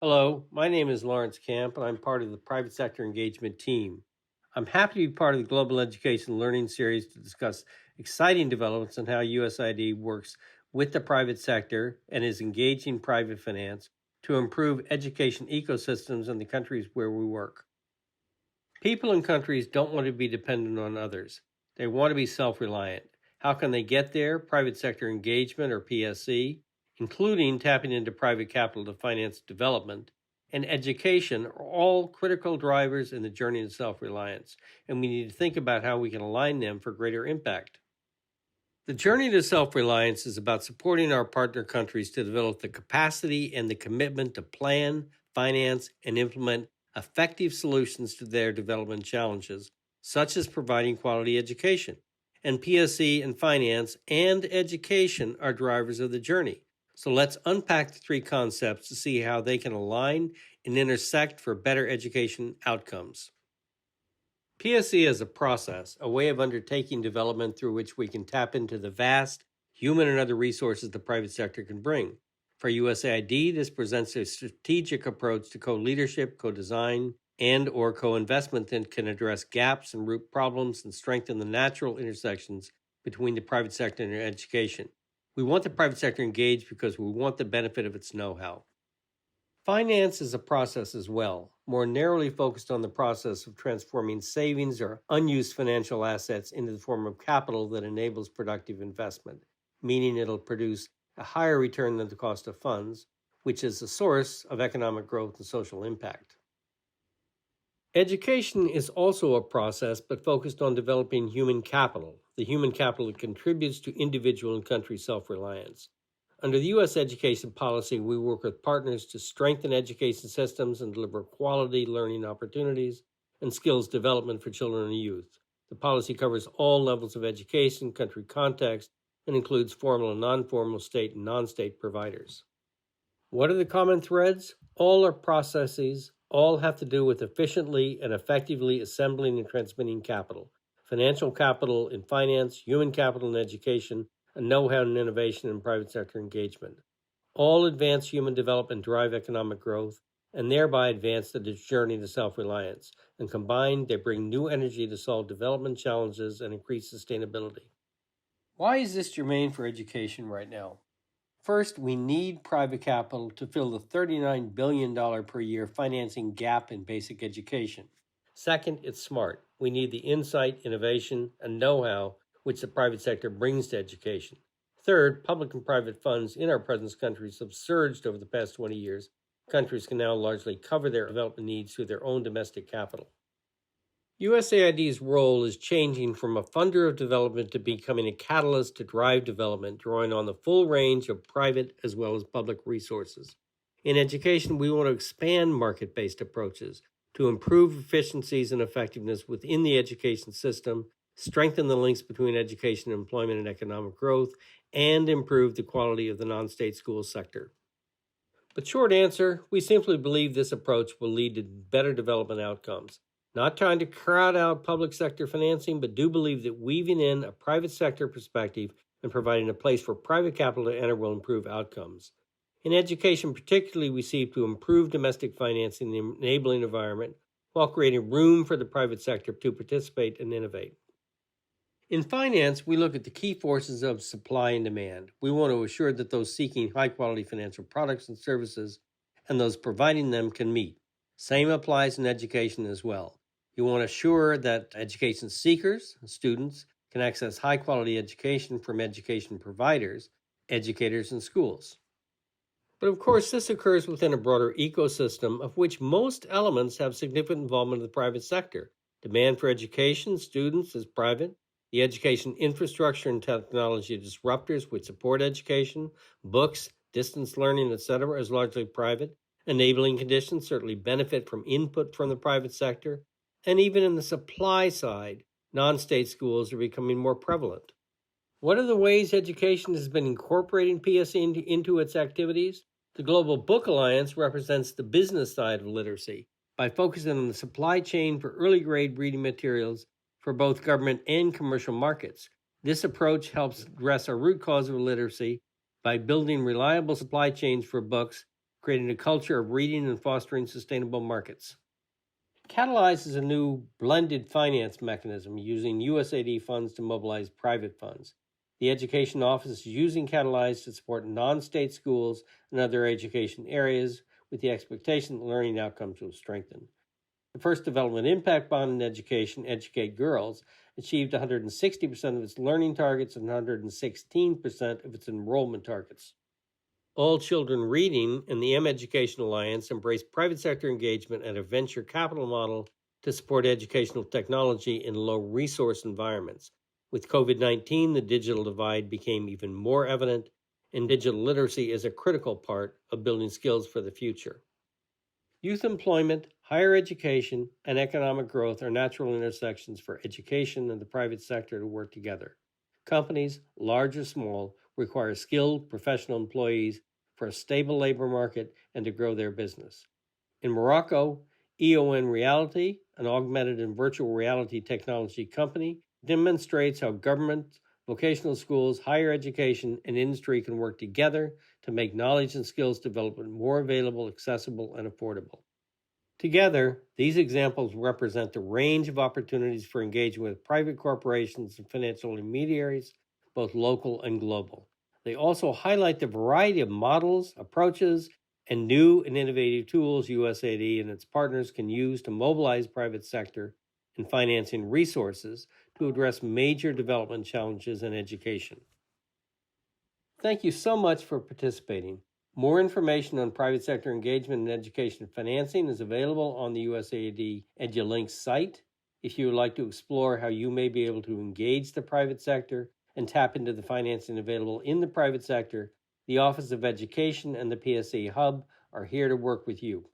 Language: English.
Hello, my name is Lawrence Camp, and I'm part of the private sector engagement team. I'm happy to be part of the Global Education Learning Series to discuss exciting developments on how USAID works with the private sector and is engaging private finance to improve education ecosystems in the countries where we work. People in countries don't want to be dependent on others. They want to be self-reliant. How can they get there? Private sector engagement, or PSE, including tapping into private capital to finance development, and education are all critical drivers in the journey to self-reliance, and we need to think about how we can align them for greater impact. The journey to self-reliance is about supporting our partner countries to develop the capacity and the commitment to plan, finance, and implement effective solutions to their development challenges, such as providing quality education. And PSE and finance and education are drivers of the journey. So let's unpack the three concepts to see how they can align and intersect for better education outcomes. PSE is a process, a way of undertaking development through which we can tap into the vast human and other resources the private sector can bring. For USAID, this presents a strategic approach to co-leadership, co-design, and or co-investment that can address gaps and root problems and strengthen the natural intersections between the private sector and education. We want the private sector engaged because we want the benefit of its know-how. Finance is a process as well, more narrowly focused on the process of transforming savings or unused financial assets into the form of capital that enables productive investment, meaning it'll produce a higher return than the cost of funds, which is the source of economic growth and social impact. Education is also a process, but focused on developing human capital, the human capital that contributes to individual and country self-reliance. Under the U.S. education policy, we work with partners to strengthen education systems and deliver quality learning opportunities and skills development for children and youth. The policy covers all levels of education, country context, and includes formal and non-formal state and non-state providers. What are the common threads? All are processes, all have to do with efficiently and effectively assembling and transmitting capital. Financial capital in finance, human capital in education, and know-how and innovation in private sector engagement. All advance human development, drive economic growth, and thereby advance the journey to self-reliance. And combined, they bring new energy to solve development challenges and increase sustainability. Why is this germane for education right now? First, we need private capital to fill the $39 billion per year financing gap in basic education. Second, it's smart. We need the insight, innovation, and know-how which the private sector brings to education. Third, public and private funds in our present countries have surged over the past 20 years. Countries can now largely cover their development needs through their own domestic capital. USAID's role is changing from a funder of development to becoming a catalyst to drive development, drawing on the full range of private as well as public resources. In education, we want to expand market-based approaches to improve efficiencies and effectiveness within the education system, strengthen the links between education, employment, and economic growth, and improve the quality of the non-state school sector. But short answer, we simply believe this approach will lead to better development outcomes. Not trying to crowd out public sector financing, but do believe that weaving in a private sector perspective and providing a place for private capital to enter will improve outcomes. In education particularly, we seek to improve domestic financing in the enabling environment while creating room for the private sector to participate and innovate. In finance, we look at the key forces of supply and demand. We want to assure that those seeking high-quality financial products and services and those providing them can meet. Same applies in education as well. You want to assure that education seekers, students, can access high-quality education from education providers, educators, and schools. But of course, this occurs within a broader ecosystem of which most elements have significant involvement of the private sector. Demand for education, students is private. The education infrastructure and technology disruptors which support education, books, distance learning, etc., is largely private. Enabling conditions certainly benefit from input from the private sector. And even in the supply side, non-state schools are becoming more prevalent. What are the ways education has been incorporating PSE into its activities? The Global Book Alliance represents the business side of literacy by focusing on the supply chain for early grade reading materials for both government and commercial markets. This approach helps address a root cause of illiteracy by building reliable supply chains for books creating a culture of reading and fostering sustainable markets. Catalyze is a new blended finance mechanism using USAID funds to mobilize private funds. The Education Office is using Catalyze to support non-state schools and other education areas with the expectation that learning outcomes will strengthen. The first development impact bond in education, Educate Girls, achieved 160% of its learning targets and 116% of its enrollment targets. All Children Reading and the M-Education Alliance embrace private sector engagement and a venture capital model to support educational technology in low-resource environments. With COVID-19, the digital divide became even more evident, and digital literacy is a critical part of building skills for the future. Youth employment, higher education, and economic growth are natural intersections for education and the private sector to work together. Companies, large or small, require skilled professional employees for a stable labor market and to grow their business. In Morocco, EON Reality, an augmented and virtual reality technology company, demonstrates how government, vocational schools, higher education, and industry can work together to make knowledge and skills development more available, accessible, and affordable. Together, these examples represent the range of opportunities for engaging with private corporations and financial intermediaries, both local and global. They also highlight the variety of models, approaches, and new and innovative tools USAID and its partners can use to mobilize private sector and financing resources to address major development challenges in education. Thank you so much for participating. More information on private sector engagement in education financing is available on the USAID EduLink site. If you would like to explore how you may be able to engage the private sector and tap into the financing available in the private sector, the Office of Education and the PSE Hub are here to work with you.